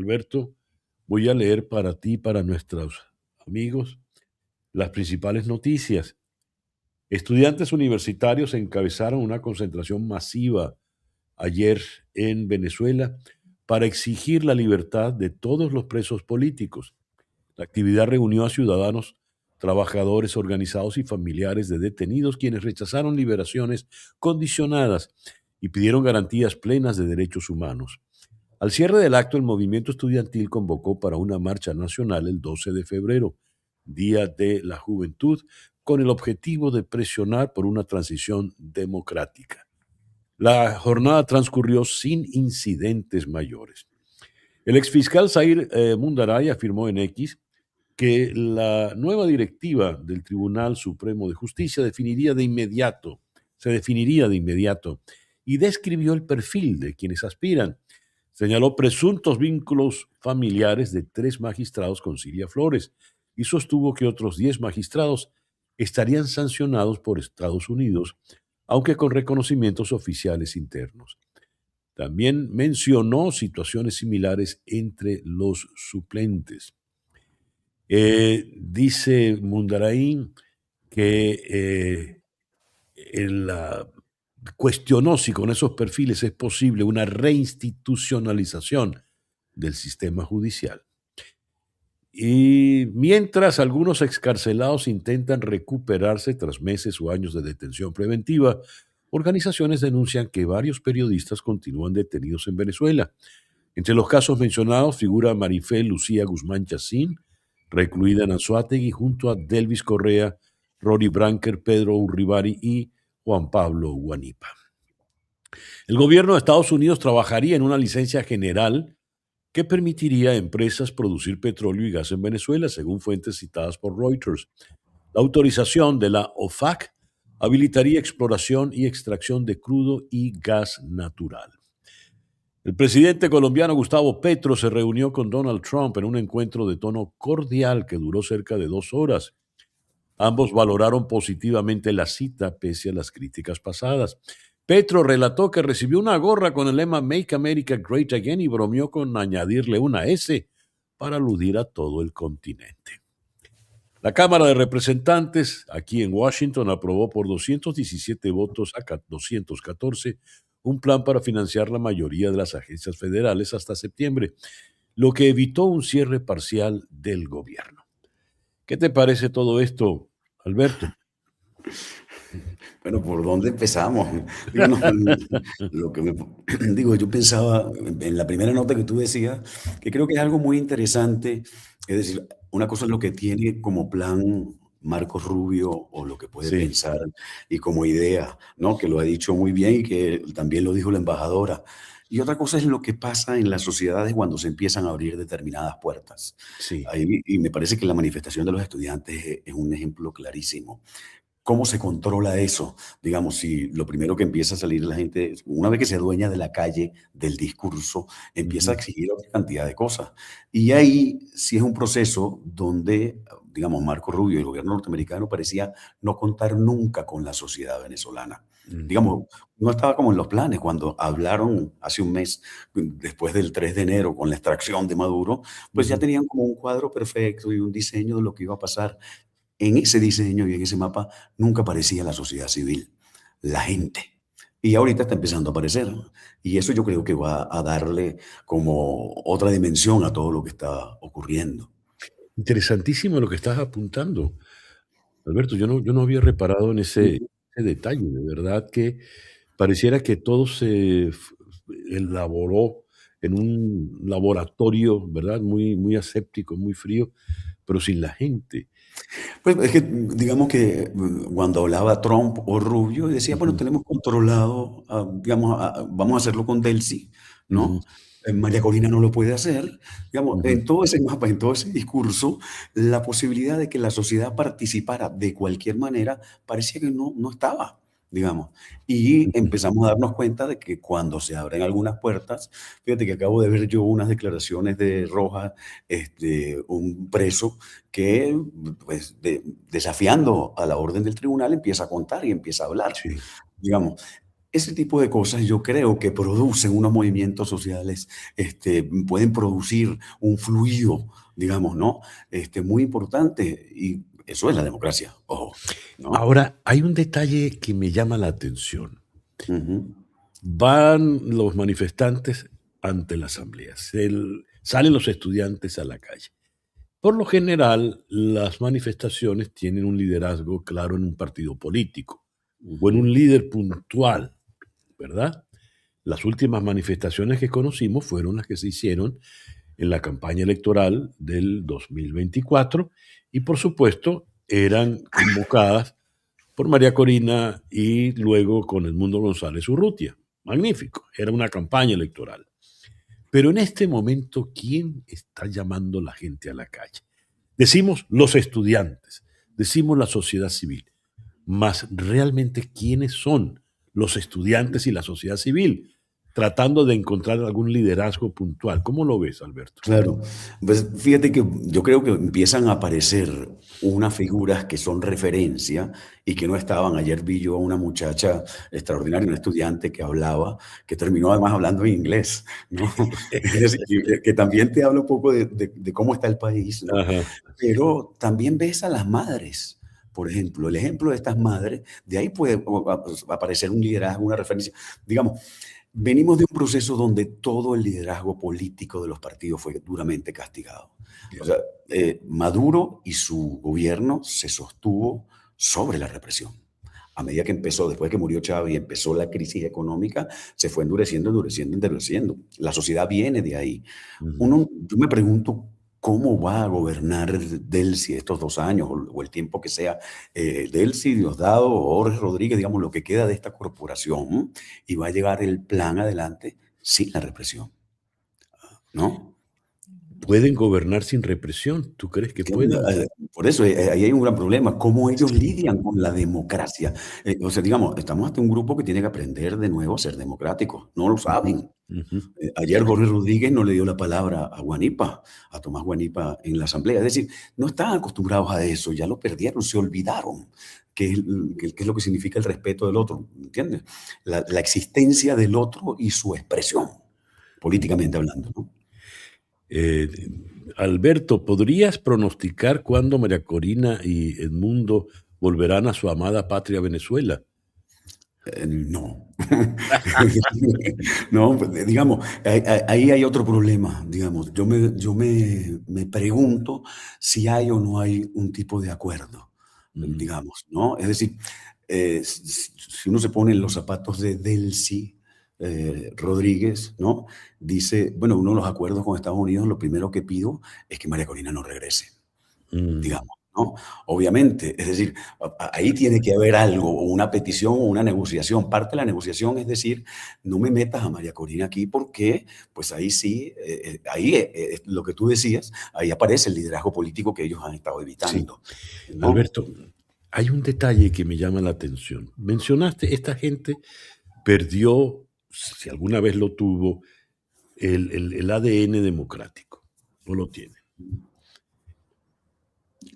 Alberto, voy a leer para ti y para nuestros amigos las principales noticias. Estudiantes universitarios encabezaron una concentración masiva ayer en Venezuela para exigir la libertad de todos los presos políticos. La actividad reunió a ciudadanos, trabajadores organizados y familiares de detenidos quienes rechazaron liberaciones condicionadas y pidieron garantías plenas de derechos humanos. Al cierre del acto, el movimiento estudiantil convocó para una marcha nacional el 12 de febrero, Día de la Juventud, con el objetivo de presionar por una transición democrática. La jornada transcurrió sin incidentes mayores. El exfiscal Zair Mundaray afirmó en X que la nueva directiva del Tribunal Supremo de Justicia se definiría de inmediato y describió el perfil de quienes aspiran. Señaló presuntos vínculos familiares de 3 magistrados con Cilia Flores y sostuvo que otros 10 magistrados estarían sancionados por Estados Unidos, aunque con reconocimientos oficiales internos. También mencionó situaciones similares entre los suplentes. Dice Mundarain que cuestionó si con esos perfiles es posible una reinstitucionalización del sistema judicial. Y mientras algunos excarcelados intentan recuperarse tras meses o años de detención preventiva, organizaciones denuncian que varios periodistas continúan detenidos en Venezuela. Entre los casos mencionados figura Marifé Lucía Guzmán Chacín, recluida en Anzoátegui, junto a Delvis Correa, Rory Branker, Pedro Urribari y Juan Pablo Guanipa. El gobierno de Estados Unidos trabajaría en una licencia general que permitiría a empresas producir petróleo y gas en Venezuela, según fuentes citadas por Reuters. La autorización de la OFAC habilitaría exploración y extracción de crudo y gas natural. El presidente colombiano Gustavo Petro se reunió con Donald Trump en un encuentro de tono cordial que duró cerca de 2 horas. Ambos valoraron positivamente la cita pese a las críticas pasadas. Petro relató que recibió una gorra con el lema Make America Great Again y bromeó con añadirle una S para aludir a todo el continente. La Cámara de Representantes aquí en Washington aprobó por 217 votos a 214 un plan para financiar la mayoría de las agencias federales hasta septiembre, lo que evitó un cierre parcial del gobierno. ¿Qué te parece todo esto, Alberto? Bueno, ¿por dónde empezamos? Digo, no, lo que digo, yo pensaba en la primera nota que tú decías, que creo que es algo muy interesante. Es decir, una cosa es lo que tiene como plan Marcos Rubio o lo que puede Sí, pensar y como idea, ¿no? Que lo ha dicho muy bien y que también lo dijo la embajadora. Y otra cosa es lo que pasa en las sociedades cuando se empiezan a abrir determinadas puertas. sí. Ahí, y me parece que la manifestación de los estudiantes es un ejemplo clarísimo. ¿Cómo se controla eso? Digamos, si lo primero que empieza a salir la gente, una vez que se adueña de la calle, del discurso, empieza a Ujú, exigir otra cantidad de cosas. Y ahí sí es un proceso donde, digamos, Marco Rubio y el gobierno norteamericano parecía no contar nunca con la sociedad venezolana. ujú, Digamos, no estaba como en los planes cuando hablaron hace un mes, después del 3 de enero, con la extracción de Maduro, pues ya ujú. tenían como un cuadro perfecto y un diseño de lo que iba a pasar. En ese diseño y en ese mapa nunca aparecía la sociedad civil, la gente. Y ahorita está empezando a aparecer, ¿no? Y eso yo creo que va a darle como otra dimensión a todo lo que está ocurriendo. Interesantísimo lo que estás apuntando, Alberto. Yo no había reparado en ese detalle. De verdad que pareciera que todo se elaboró en un laboratorio, ¿verdad? Muy, muy aséptico, muy frío, pero sin la gente. Pues es que digamos que cuando hablaba Trump o Rubio, decía, bueno, Ujú, tenemos controlado, digamos, vamos a hacerlo con Delcy, ujú, ¿no? María Corina no lo puede hacer. Digamos, ujú, en todo ese mapa, en todo ese discurso, la posibilidad de que la sociedad participara de cualquier manera parecía que no estaba, digamos. Y ujú. empezamos a darnos cuenta de que cuando se abren algunas puertas, fíjate que acabo de ver yo unas declaraciones de Rojas, un preso que, pues, desafiando a la orden del tribunal, empieza a contar y empieza a hablar, Sí. digamos. ese tipo de cosas yo creo que producen unos movimientos sociales, pueden producir un fluido, digamos, ¿no? Muy importante y eso es la democracia, ojo, ¿no? Ahora, hay un detalle que me llama la atención. Ujú, Van los manifestantes ante la asamblea, salen los estudiantes a la calle. Por lo general, las manifestaciones tienen un liderazgo claro en un partido político o en ujú, un líder puntual, ¿verdad? Las últimas manifestaciones que conocimos fueron las que se hicieron en la campaña electoral del 2024 y, por supuesto, eran convocadas por María Corina y luego con Edmundo González Urrutia. Magnífico, era una campaña electoral. Pero en este momento, ¿quién está llamando a la gente a la calle? Decimos los estudiantes, decimos la sociedad civil, mas realmente quiénes son los estudiantes y la sociedad civil, tratando de encontrar algún liderazgo puntual. ¿Cómo lo ves, Alberto? claro. Pues fíjate que yo creo que empiezan a aparecer unas figuras que son referencia y que no estaban. Ayer vi yo a una muchacha extraordinaria, una estudiante que hablaba, que terminó además hablando en inglés, ¿no? Es decir, que también te habla un poco de cómo está el país, ¿no? Ajá. Pero también ves a las madres, por ejemplo, el ejemplo de estas madres, de ahí puede aparecer un liderazgo, una referencia. Digamos, venimos de un proceso donde todo el liderazgo político de los partidos fue duramente castigado. O Ya. sea, Maduro y su gobierno se sostuvo sobre la represión. A medida que empezó, después que murió Chávez y empezó la crisis económica, se fue endureciendo, endureciendo, endureciendo. La sociedad viene de ahí. Ujú. Yo me pregunto cómo va a gobernar Delcy estos 2 años o el tiempo que sea, Delcy, Diosdado o Jorge Rodríguez, digamos, lo que queda de esta corporación, y va a llevar el plan adelante sin la represión, ¿no? ¿Pueden gobernar sin represión? ¿Tú crees que pueden? Por eso, ahí hay un gran problema, cómo ellos lidian con la democracia. O sea, digamos, estamos ante un grupo que tiene que aprender de nuevo a ser democrático, no lo Ujú, saben. ujú. Ayer Jorge Rodríguez no le dio la palabra a Guanipa, a Tomás Guanipa en la asamblea. Es decir, no están acostumbrados a eso, ya lo perdieron, se olvidaron qué es lo que significa el respeto del otro, ¿entiendes? La existencia del otro y su expresión, políticamente hablando, ¿no? Eh, Alberto, ¿podrías pronosticar cuándo María Corina y Edmundo volverán a su amada patria Venezuela? No. No, pues, digamos, ahí hay otro problema, digamos. Me pregunto si hay o no hay un tipo de acuerdo, Ujú. digamos, ¿no? Es decir, si uno se pone en los zapatos de Delcy Rodríguez, ¿no? Dice, bueno, uno de los acuerdos con Estados Unidos, lo primero que pido es que María Corina no regrese, Mm. digamos, ¿no? Obviamente, es decir, ahí tiene que haber algo, o una petición o una negociación. Parte de la negociación es decir, no me metas a María Corina aquí porque, pues ahí sí, ahí lo que tú decías, ahí aparece el liderazgo político que ellos han estado Sí, evitando, ¿no? Alberto, hay un detalle que me llama la atención. Mencionaste, esta gente perdió, si alguna vez lo tuvo, el ADN democrático. No lo tienen.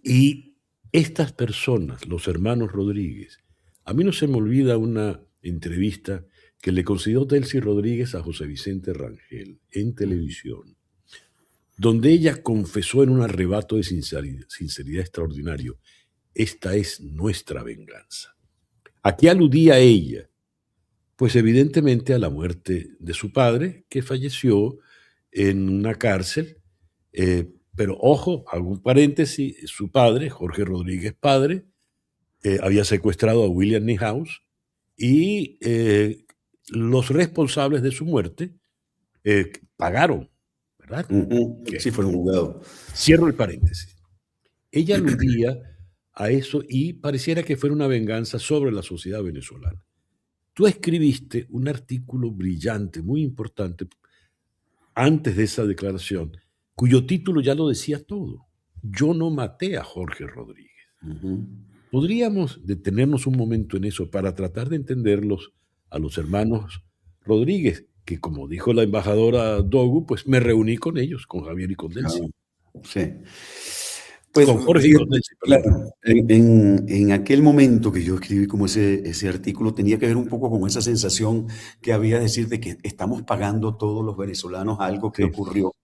Y estas personas, los hermanos Rodríguez, a mí no se me olvida una entrevista que le concedió Delcy Rodríguez a José Vicente Rangel en Ujú, televisión, donde ella confesó en un arrebato de sinceridad extraordinario: esta es nuestra venganza. ¿A qué aludía ella? Pues evidentemente a la muerte de su padre, que falleció en una cárcel. Pero ojo, algún paréntesis, su padre, Jorge Rodríguez padre, había secuestrado a William Niehaus y los responsables de su muerte pagaron, ¿verdad? ujú. Ok. Sí, fueron juzgados. Cierro el paréntesis. Ella aludía a eso y pareciera que fuera una venganza sobre la sociedad venezolana. Tú escribiste un artículo brillante, muy importante, antes de esa declaración, cuyo título ya lo decía todo. Yo no maté a Jorge Rodríguez. Ujú. Podríamos detenernos un momento en eso para tratar de entenderlos a los hermanos Rodríguez, que como dijo la embajadora Dogu, pues me reuní con ellos, con Javier y con Ah, Delcy. sí. Pues, Con Jorge y con fíjate, Nelcy, perdón. claro, en aquel momento que yo escribí como ese artículo, tenía que ver un poco con esa sensación que había de decir de que estamos pagando todos los venezolanos algo que Sí, ocurrió,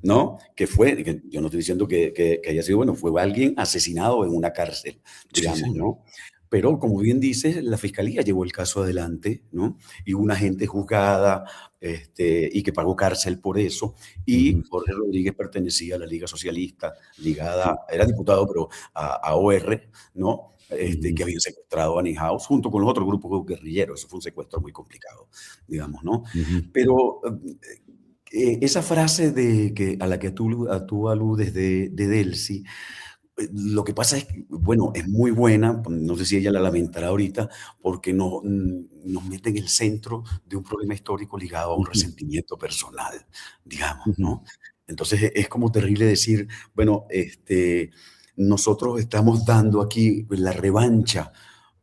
¿no? Que yo no estoy diciendo que haya sido bueno, fue alguien asesinado en una cárcel, sí, digamos, señor. ¿no? Pero como bien dices, la fiscalía llevó el caso adelante, ¿no? Y hubo una gente juzgada, y que pagó cárcel por eso. Ujú, Y Jorge Rodríguez pertenecía a la Liga Socialista, sí, ligada, era diputado, pero a OR, ¿no? ujú, Que habían secuestrado a Nijaus junto con los otros grupos guerrilleros. Eso fue un secuestro muy complicado, digamos, ¿no? ujú, Pero esa frase a la que tú aludes de Delcy, lo que pasa es que, bueno, es muy buena, no sé si ella la lamentará ahorita, porque nos mete en el centro de un problema histórico ligado a un ujú, resentimiento personal, digamos, ujú, ¿no? Entonces es como terrible decir, bueno, nosotros estamos dando aquí la revancha,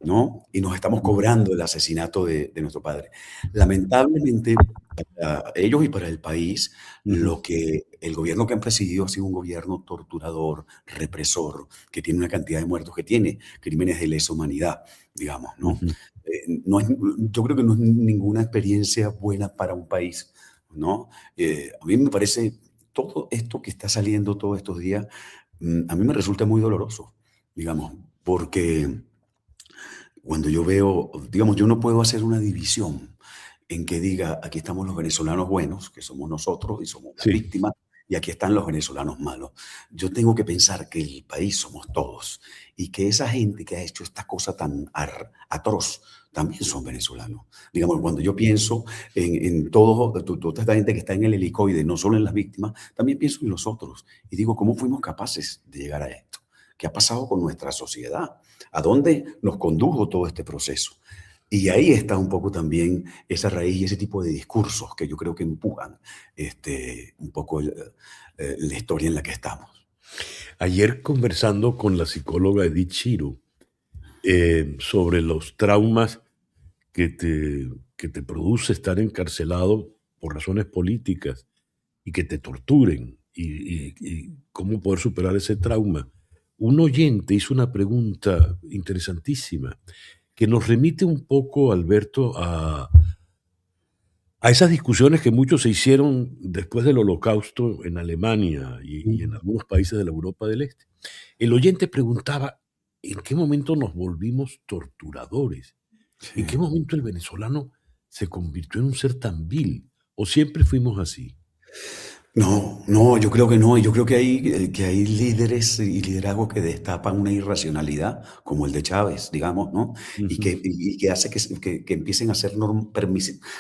¿no? Y nos estamos ujú, cobrando el asesinato de nuestro padre. Lamentablemente, para ellos y para el país, ujú, lo que el gobierno que han presidido ha sido un gobierno torturador, represor, que tiene una cantidad de muertos que tiene, crímenes de lesa humanidad, digamos, ¿no? ujú. No es, yo creo que no es ninguna experiencia buena para un país, ¿no? A mí me parece todo esto que está saliendo todos estos días, a mí me resulta muy doloroso, digamos, porque cuando yo veo, digamos, yo no puedo hacer una división en que diga, aquí estamos los venezolanos buenos, que somos nosotros y somos las Sí, víctimas, y aquí están los venezolanos malos. Yo tengo que pensar que el país somos todos y que esa gente que ha hecho esta cosa tan atroz también son venezolanos. Digamos, cuando yo pienso en toda esta gente que está en el helicoide, no solo en las víctimas, también pienso en los otros y digo, ¿cómo fuimos capaces de llegar a esto? ¿Qué ha pasado con nuestra sociedad? ¿A dónde nos condujo todo este proceso? Y ahí está un poco también esa raíz y ese tipo de discursos que yo creo que empujan un poco la historia en la que estamos. ayer conversando con la psicóloga Edith Shiro, sobre los traumas que te que te produce estar encarcelado por razones políticas y que te torturen, y cómo poder superar ese trauma. Un oyente hizo una pregunta interesantísima, que nos remite un poco, Alberto, a esas discusiones que muchos se hicieron después del Holocausto en Alemania y en Mm. algunos países de la Europa del Este. El oyente preguntaba, ¿en qué momento nos volvimos torturadores? ¿En qué Sí. momento el venezolano se convirtió en un ser tan vil? ¿O siempre fuimos así? No, no, yo creo que no. Y yo creo que hay líderes y liderazgos que destapan una irracionalidad, como el de Chávez, digamos, ¿no? Ujú, Y que hace que empiecen a ser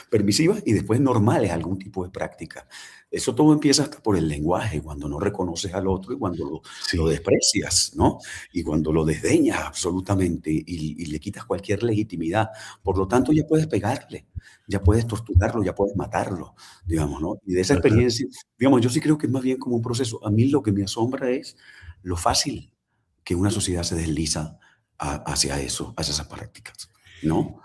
permisivas y después normales algún tipo de práctica. Eso todo empieza hasta por el lenguaje, cuando no reconoces al otro y cuando lo sí, desprecias, ¿no? Y cuando lo desdeñas absolutamente y le quitas cualquier legitimidad. Por lo tanto, ya puedes pegarle, ya puedes torturarlo, ya puedes matarlo, digamos, ¿no? Y de esa ajá. experiencia, digamos, yo sí creo que es más bien como un proceso. A mí lo que me asombra es lo fácil que una sociedad se desliza hacia eso, hacia esas prácticas, ¿no?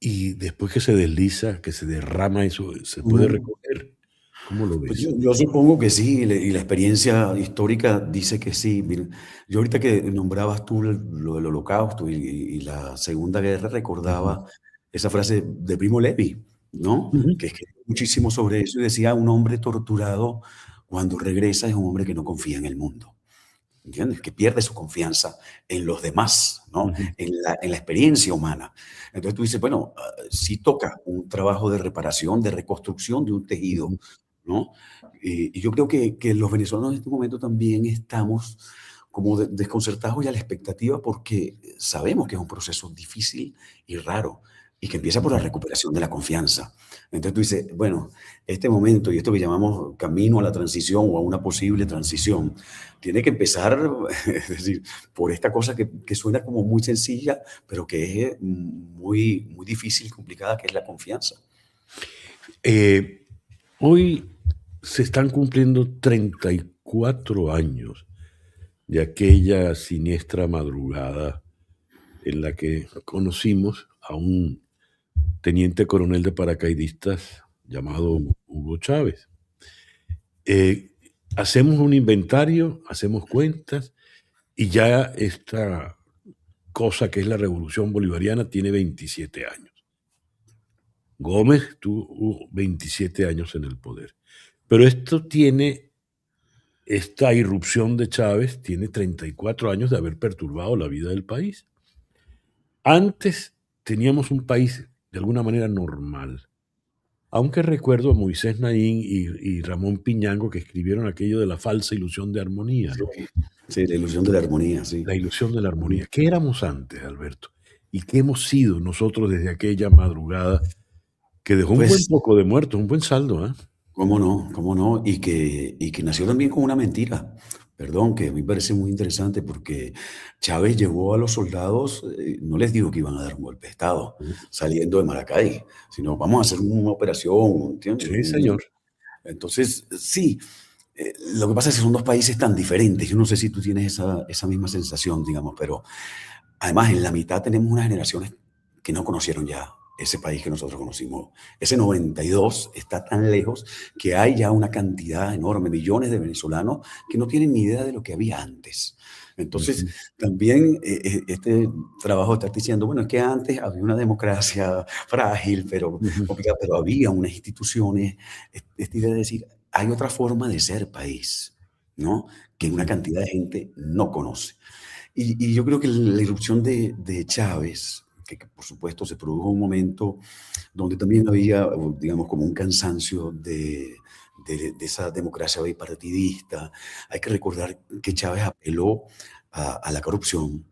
Y después que se desliza, que se derrama eso, ¿se puede Ujú. recoger? ¿Cómo lo Pues ves? yo supongo que sí, y la experiencia histórica dice que sí. Mira, yo ahorita que nombrabas tú lo del Holocausto y la Segunda Guerra, Ujú, recordaba esa frase de Primo Levi, ¿no? ujú, Que escribió muchísimo sobre eso y decía, un hombre torturado cuando regresa es un hombre que no confía en el mundo. ¿Entiendes? Que pierde su confianza en los demás, ¿no? ujú, En la experiencia humana. Entonces tú dices, bueno, sí toca un trabajo de reparación, de reconstrucción de un tejido, ujú. ¿no? Y yo creo que los venezolanos en este momento también estamos como desconcertados y a la expectativa porque sabemos que es un proceso difícil y raro y que empieza por la recuperación de la confianza. Entonces tú dices, bueno, este momento y esto que llamamos camino a la transición o a una posible transición, tiene que empezar, es decir, por esta cosa que suena como muy sencilla, pero que es muy, muy difícil y complicada, que es la confianza. Eh, Hoy se están cumpliendo 34 años de aquella siniestra madrugada en la que conocimos a un teniente coronel de paracaidistas llamado Ujú. Hugo Chávez. Eh, Hacemos un inventario, hacemos cuentas y ya esta cosa que es la revolución bolivariana tiene 27 años. Gómez tuvo 27 años en el poder. Pero esta irrupción de Chávez tiene 34 años de haber perturbado la vida del país. Antes teníamos un país de alguna manera normal. Aunque recuerdo a Moisés Naín y Ramón Piñango que escribieron aquello de la falsa ilusión de armonía, Sí, ¿no? sí, la ilusión de la armonía, sí. La ilusión de la Ujú. armonía. ¿Qué éramos antes, Alberto? ¿Y qué hemos sido nosotros desde aquella madrugada que dejó un buen Pues, poco de muertos, un buen saldo, ¿ah? cómo no, cómo no, y que nació también con una mentira. Perdón, que a mí me parece muy interesante porque Chávez llevó a los soldados, no les digo que iban a dar un golpe de Estado saliendo de Maracay, sino vamos a hacer una operación, ¿entiendes? Sí, señor. Entonces, sí, lo que pasa es que son dos países tan diferentes. Yo no sé si tú tienes esa misma sensación, digamos, pero además en la mitad tenemos unas generaciones que no conocieron ya ese país que nosotros conocimos. Ese 92 está tan lejos que hay ya una cantidad enorme, millones de venezolanos que no tienen ni idea de lo que había antes. Entonces, Ujú, también este trabajo de estar diciendo, bueno, es que antes había una democracia frágil, pero ujú, complicada, pero había unas instituciones, esta idea de decir, hay otra forma de ser país, ¿no? Que una ujú. cantidad de gente no conoce. Y yo creo que la irrupción de Chávez, que por supuesto se produjo en un momento donde también había, digamos, como un cansancio de esa democracia bipartidista. Hay que recordar que Chávez apeló a la corrupción.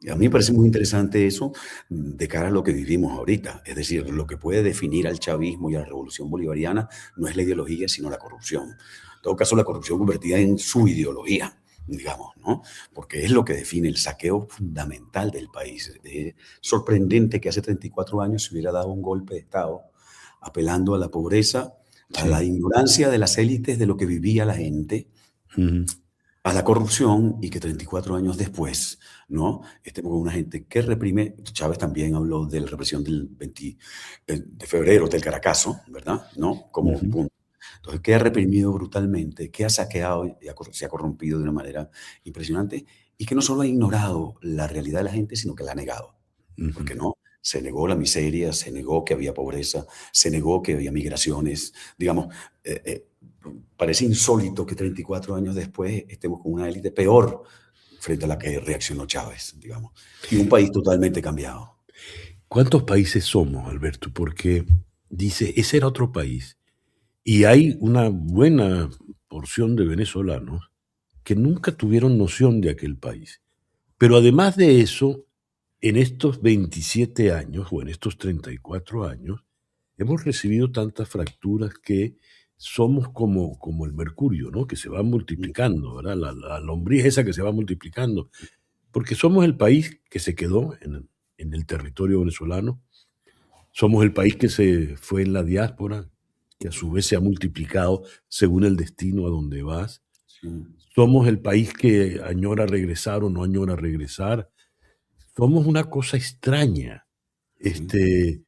Y a mí me parece muy interesante eso de cara a lo que vivimos ahorita. Es decir, lo que puede definir al chavismo y a la revolución bolivariana no es la ideología, sino la corrupción. En todo caso, la corrupción convertida en su ideología, digamos, ¿no? Porque es lo que define el saqueo fundamental del país. Es sorprendente que hace 34 años se hubiera dado un golpe de Estado apelando a la pobreza, a Sí. la ignorancia de las élites de lo que vivía la gente, Ujú. a la corrupción y que 34 años después, ¿no? Estemos con una gente que reprime. Chávez también habló de la represión del 20 de febrero, del Caracazo, ¿verdad? ¿No? Como Ujú, punto. Entonces, que ha reprimido brutalmente, que ha saqueado y se ha corrompido de una manera impresionante y que no solo ha ignorado la realidad de la gente, sino que la ha negado. ujú. Porque no, se negó la miseria, se negó que había pobreza, se negó que había migraciones. Digamos, eh, eh, parece insólito que 34 años después estemos con una élite peor frente a la que reaccionó Chávez, digamos, y un país totalmente cambiado. ¿Cuántos países somos, Alberto? Porque dice, ese era otro país. Y hay una buena porción de venezolanos que nunca tuvieron noción de aquel país. Pero además de eso, en estos 27 años o en estos 34 años, hemos recibido tantas fracturas que somos como el mercurio, ¿no? Que se va multiplicando, ¿verdad? La lombriz esa que se va multiplicando. Porque somos el país que se quedó en el territorio venezolano, somos el país que se fue en la diáspora, que a su vez se ha multiplicado según el destino a donde vas. Sí, Somos el país que añora regresar o no añora regresar. Somos una cosa extraña. sí. Este,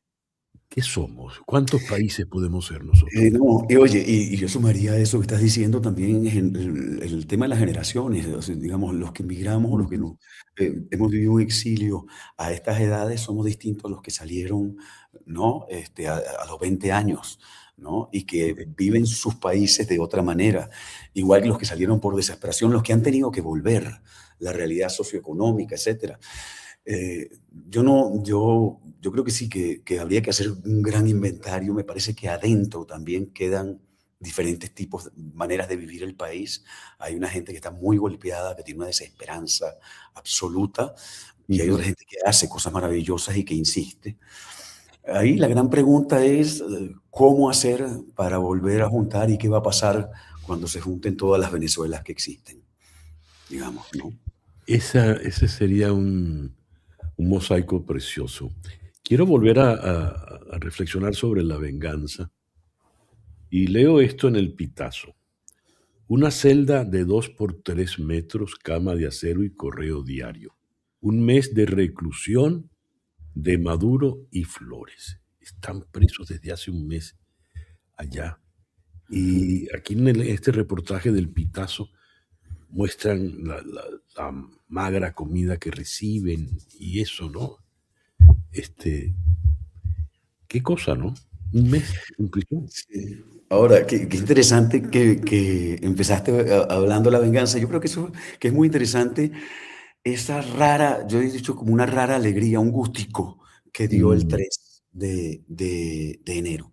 ¿Qué somos? ¿Cuántos países podemos ser nosotros? No, y oye, y yo sumaría a eso que estás diciendo también el tema de las generaciones, o sea, digamos, los que emigramos o los que Ujú, no, hemos vivido un exilio a estas edades somos distintos a los que salieron, ¿no? A los 20 años, ¿no? Y que sí, viven sus países de otra manera, igual que los que salieron por desesperación, los que han tenido que volver, la realidad socioeconómica, etcétera. Yo no, yo creo que sí, que habría que hacer un gran inventario. Me parece que adentro también quedan diferentes tipos, maneras de vivir el país. Hay una gente que está muy golpeada, que tiene una desesperanza absoluta, y hay ujú. otra gente que hace cosas maravillosas y que insiste. Ahí la gran pregunta es, ¿cómo hacer para volver a juntar y qué va a pasar cuando se junten todas las Venezuelas que existen? Digamos, ¿no? Ese sería un mosaico precioso. Quiero volver a reflexionar sobre la venganza y leo esto en el Pitazo. Una celda de 2 por 3 metros, cama de acero y correo diario. Un mes de reclusión de Maduro y Flores. Están presos desde hace un mes allá. Ujú. Y aquí este reportaje del Pitazo muestran la magra comida que reciben y eso, ¿no? Este, qué cosa, ¿no? Un mes en prisión. Sí. Ahora, qué interesante que empezaste hablando de la venganza. Yo creo que eso que es muy interesante, esa rara, yo he dicho como una rara alegría, un gustico que dio el Mm, 3 de enero.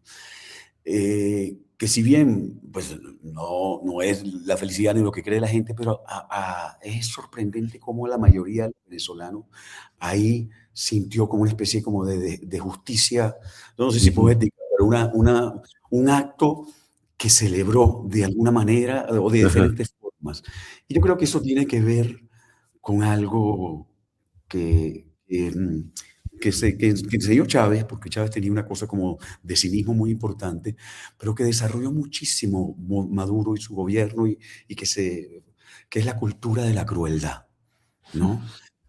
Que si bien, pues no es la felicidad ni lo que cree la gente, pero es sorprendente cómo la mayoría de los venezolanos ahí sintió como una especie como de justicia, no sé si ujú, poética, pero un acto que celebró de alguna manera o de ajá, diferentes formas. Y yo creo que eso tiene que ver con algo que, que, mm, que se dio Chávez, porque Chávez tenía una cosa como de cinismo muy importante, pero que desarrolló muchísimo Maduro y su gobierno y que es la cultura de la crueldad, ¿no?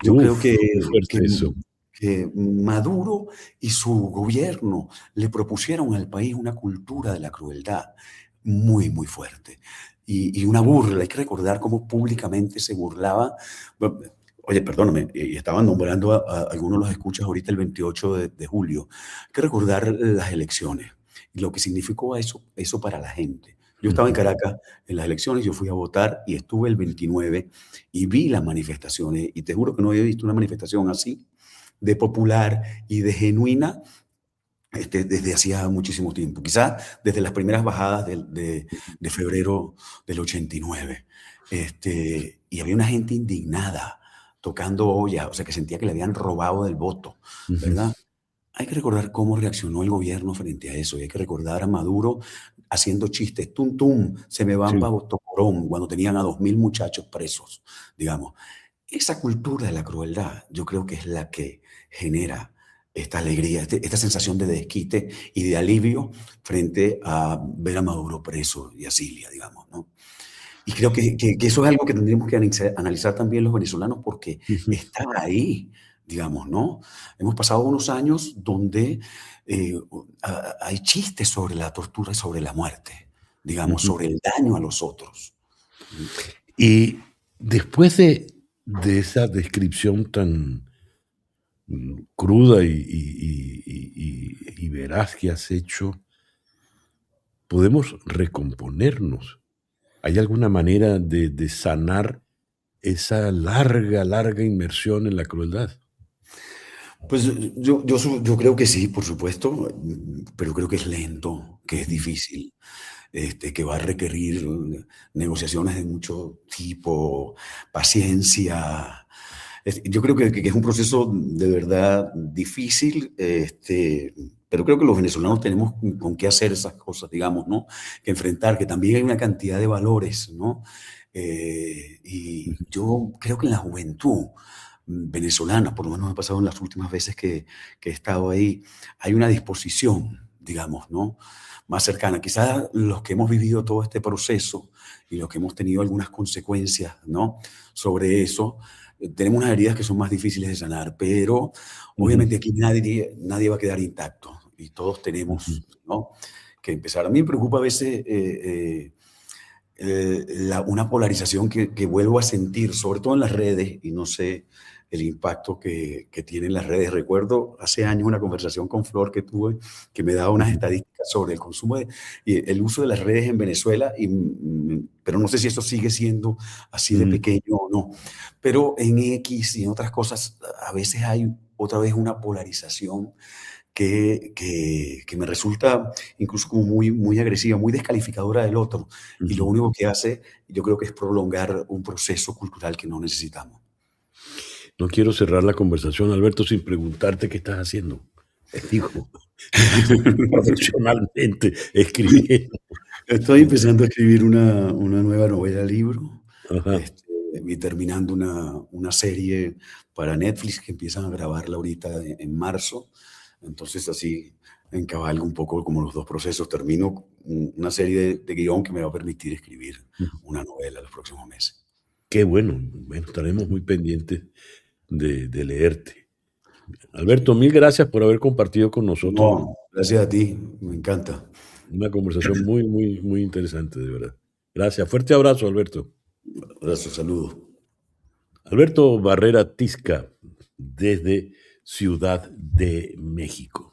Yo creo uf, qué que, fuerte eso. que Maduro y su gobierno le propusieron al país una cultura de la crueldad muy, muy fuerte. Y una burla, hay que recordar cómo públicamente se burlaba. Oye, perdóname, y estaban nombrando a algunos los escuchas ahorita el 28 de julio. Hay que recordar las elecciones y lo que significó eso para la gente. Yo estaba en Ujú, Caracas en las elecciones, yo fui a votar y estuve el 29 y vi las manifestaciones y te juro que no había visto una manifestación así de popular y de genuina desde hacía muchísimo tiempo, quizás desde las primeras bajadas de febrero del 89. Y había una gente indignada tocando olla, o sea, que sentía que le habían robado del voto, ujú, ¿verdad? Hay que recordar cómo reaccionó el gobierno frente a eso y hay que recordar a Maduro haciendo chistes, tum, tum, se me van sí. para Tocorón, cuando tenían a 2000 muchachos presos, digamos. Esa cultura de la crueldad, yo creo que es la que genera esta alegría, esta sensación de desquite y de alivio frente a ver a Maduro preso y a Cilia, digamos, ¿no? Y creo que eso es algo que tendríamos que analizar también los venezolanos porque Ujú, está ahí, digamos, ¿no? Hemos pasado unos años donde hay chistes sobre la tortura y sobre la muerte, digamos, ujú. sobre el daño a los otros. Y después de esa descripción tan cruda y veraz que has hecho, podemos recomponernos. ¿Hay alguna manera de sanar esa larga, larga inmersión en la crueldad? Pues yo creo que sí, por supuesto, pero creo que es lento, que es Ujú, difícil, que va a requerir negociaciones de mucho tipo, paciencia. Yo creo que es un proceso de verdad difícil, pero creo que los venezolanos tenemos con qué hacer esas cosas, digamos, ¿no? Que enfrentar, que también hay una cantidad de valores, ¿no? Y ujú, yo creo que en la juventud venezolana, por lo menos me ha pasado en las últimas veces que he estado ahí, hay una disposición, digamos, ¿no? Más cercana. Quizás los que hemos vivido todo este proceso y los que hemos tenido algunas consecuencias, ¿no? Sobre eso, tenemos unas heridas que son más difíciles de sanar, pero ujú, obviamente aquí nadie va a quedar intacto y todos ujú, tenemos, ¿no? Que empezar. A mí me preocupa a veces una polarización que vuelvo a sentir, sobre todo en las redes, y no sé el impacto que tienen las redes. Recuerdo hace años una conversación con Flor que tuve que me daba unas ujú, estadísticas sobre el consumo y el uso de las redes en Venezuela, pero no sé si eso sigue siendo así de ujú. pequeño o no. Pero en X y en otras cosas, a veces hay otra vez una polarización que me resulta incluso como muy, muy agresiva, muy descalificadora del otro. Y lo Ujú. único que hace, yo creo que es prolongar un proceso cultural que no necesitamos. No quiero cerrar la conversación, Alberto, sin preguntarte qué estás haciendo. Digo, profesionalmente, escribiendo. Estoy empezando a escribir una nueva novela libro, Ajá. este, y terminando una serie para Netflix que empiezan a grabarla ahorita en marzo. Entonces así encabalgo un poco como los dos procesos. Termino una serie de guión que me va a permitir escribir Ujú. una novela los próximos meses. Qué bueno. Bueno, estaremos muy pendientes de leerte. Alberto, mil gracias por haber compartido con nosotros No, gracias a ti, me encanta. una conversación muy, muy, muy interesante, de verdad. Gracias. Fuerte abrazo, Alberto. Abrazo, saludo. Alberto Barrera Tisca, desde Ciudad de México.